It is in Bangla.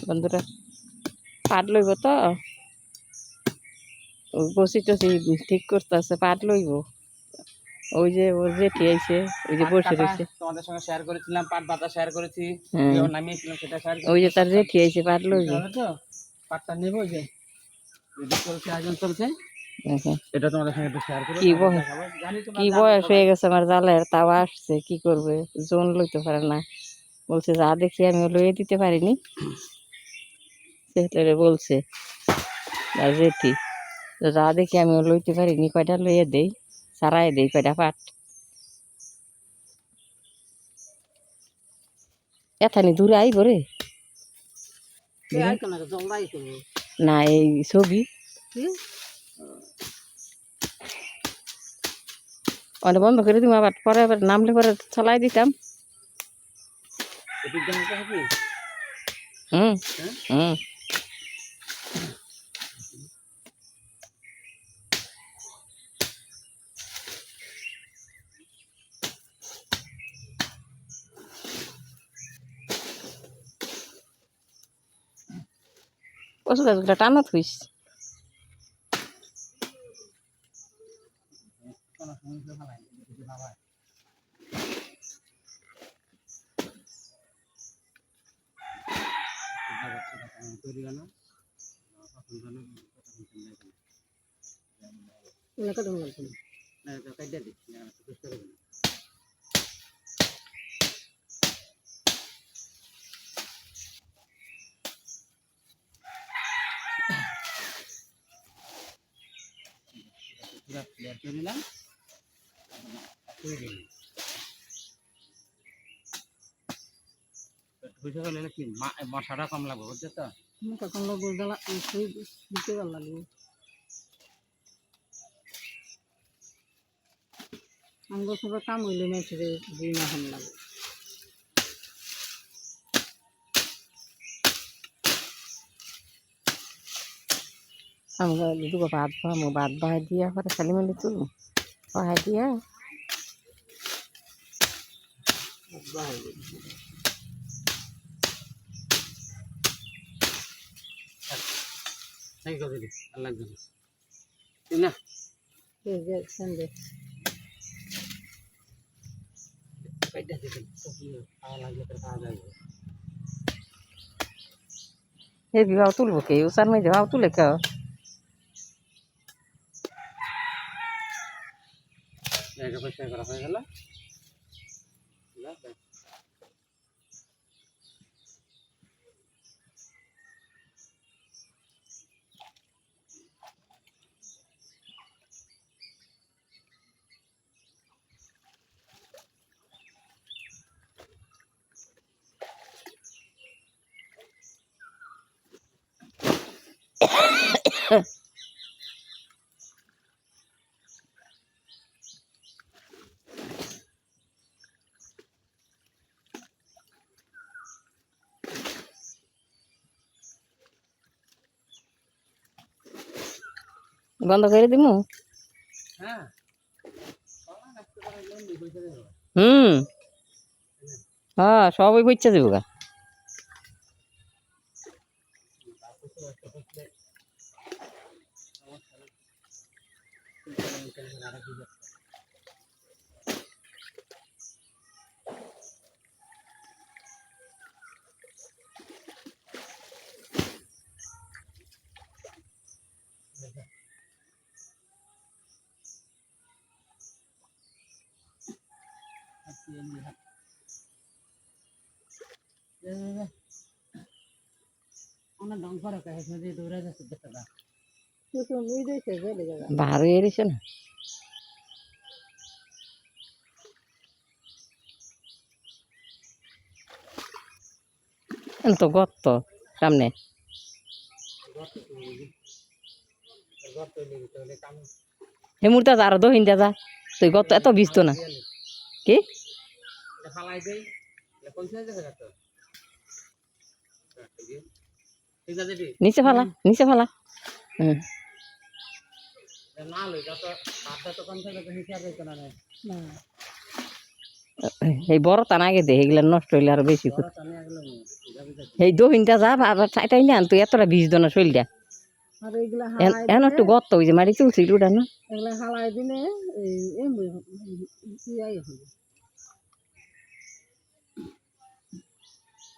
বন্ধুরা পাট লইব তো বসি টসি ঠিক করতেছে পাট লইব ওই যে ওর জেঠি আইছে ওই যে বসে রয়েছে তোমাদের সঙ্গে শেয়ার করেছিলাম পাট বাতা শেয়ার করেছি নামিয়েছিলাম সেটা শেয়ার ওই যে তার জেঠি আইছে পাট লইব তো পাটটা নেব যে চলছে আয়োজন চলছে এটা তোমাদের সঙ্গে একটু শেয়ার করব কি বয়স হয়ে গেছে আমার জালের তাও আসছে কি করবে জোন লইতে পারে না বলছে যা দেখি আমি লইয়ে দিতে পারিনি সেটারে বলছে আর জেঠি যা দেখি আমি লইতে পারিনি কয়টা লইয়ে দেই সারাই দেই কয়টা পাট এথানি দূরে আইব রে না এই ছবি অনেক বন্ধ করে দিব আবার পরে আবার নামলে পরে চালাই দিতাম হুম হুম কচু গাছগুলো টানা থুইস মশাটা কম লাগবে বুঝছো তো কম লাগবে দিতে ভালো লাগবে আঙ্গ সবার কাম হইলে মেয়েছে দুই মাস লাগে আমরা দুটো ভাত বাহামো ভাত বাহাই দিয়া পরে খালি মেলে তুলব বাহাই দিয়া বিবাহ তুলবো কে উসার মেয়ে ভাও তুলে কে পরিষ্কার করা হয়ে গেল বন্ধ করে দিমু হ্যাঁ সবই বইচা দেবো গা বাহার হয়ে গেছে না তো গর্ত সামনে হেমুরটা আরো দহিন যা তুই গর্ত এত বিস্ত না কি নিচে ফালা নিচে ফালা না লই যত বাদ তো কম থেকে হিসাব হইতো না এই বড় টান আগে দে এগুলা নষ্ট হইলে আরো বেশি ক্ষতি টানে আগলো যাবি যাবি এই দহিনটা যা আবার ছাইটাই না তুই এতটা বীজ দনা শরীরটা আর এইগুলা হালাই এখন একটু গর্ত ওই যে মারি তুলছিল ওটা না এগুলা হালাই দিলে এই